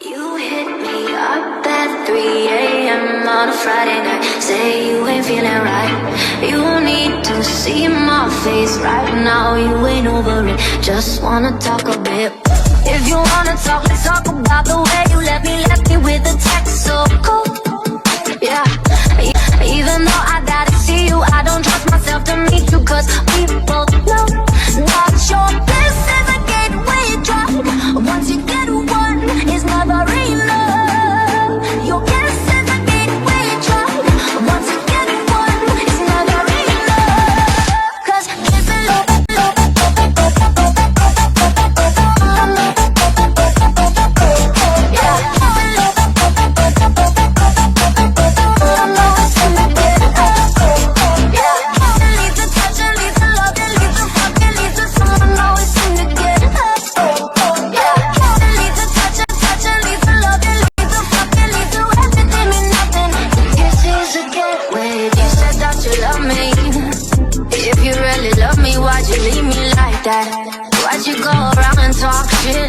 You hit me up at 3 a.m. on a Friday night. Say you ain't feeling right. You need to see my face right now. You ain't over it, just wanna talk a bit. If you wanna talk, let's talk about the way you left me with a text so cold. Yeah, even though I gotta see you, I don't trust myself to meet you. Cause we both know not your bliss is a gateway drug. Once you get one, it's never enough. Your bliss is a gateway drug. Once you get one, it's never enough. Cause it's a why'd you go around and talk shit